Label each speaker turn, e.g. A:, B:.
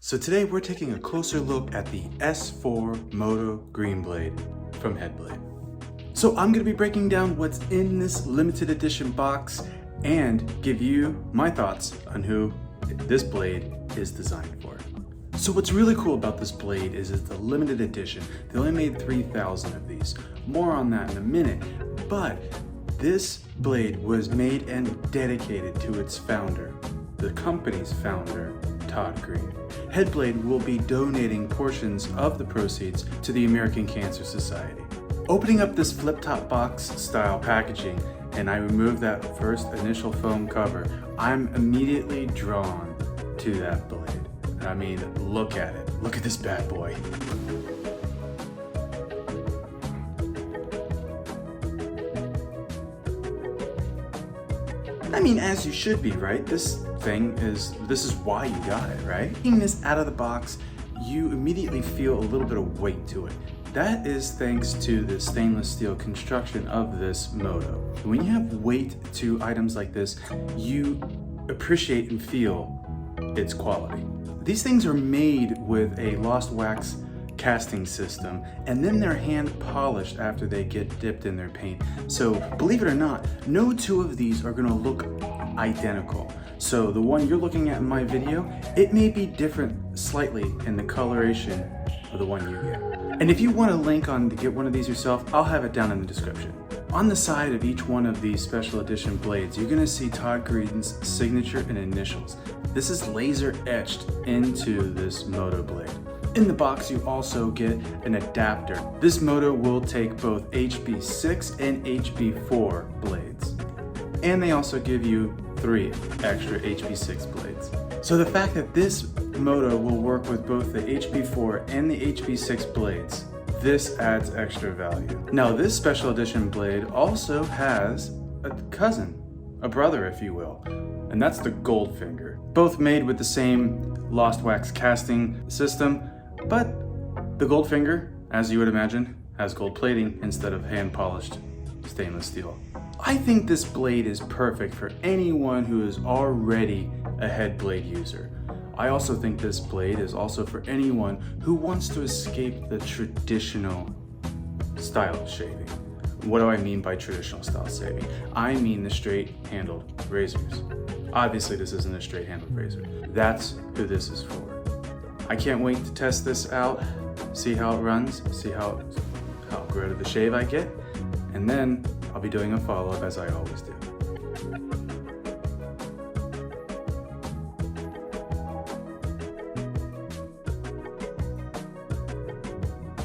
A: So today we're taking a closer look at the S4 Moto Greenblade from Headblade. So I'm going to be breaking down what's in this limited edition box and give you my thoughts on who this blade is designed for. So what's really cool about this blade is it's a limited edition. They only made 3,000 of these. More on that in a minute, but this blade was made and dedicated to its founder, the company's founder, Todd Green. Headblade will be donating portions of the proceeds to the American Cancer Society. Opening up this flip-top box style packaging and I remove that first initial foam cover, I'm immediately drawn to that blade. I mean, look at it. Look at this bad boy. I mean, as you should be, right? This is why you got it, right? Taking this out of the box, you immediately feel a little bit of weight to it. That is thanks to the stainless steel construction of this Moto. When you have weight to items like this, you appreciate and feel its quality. These things are made with a lost wax casting system, and then they're hand polished after they get dipped in their paint. So believe it or not, no two of these are gonna look identical. So the one you're looking at in my video, it may be different slightly in the coloration of the one you get. And if you want a link on to get one of these yourself, I'll have it down in the description. On the side of each one of these special edition blades, you're gonna see Todd Green's signature and initials. This is laser etched into this Moto blade. In the box, you also get an adapter. This Moto will take both HB6 and HB4 blades. And they also give you 3 extra HB6 blades. So the fact that this Moto will work with both the HB4 and the HB6 blades, this adds extra value. Now this special edition blade also has a cousin, a brother if you will, and that's the Goldfinger. Both made with the same lost wax casting system, but the Goldfinger, as you would imagine, has gold plating instead of hand polished stainless steel. I think this blade is perfect for anyone who is already a Headblade user. I also think this blade is also for anyone who wants to escape the traditional style of shaving. What do I mean by traditional style shaving? I mean the straight-handled razors. Obviously this isn't a straight-handled razor. That's who this is for. I can't wait to test this out, see how it runs, see how good of a shave I get, and then I'll be doing a follow-up as I always do.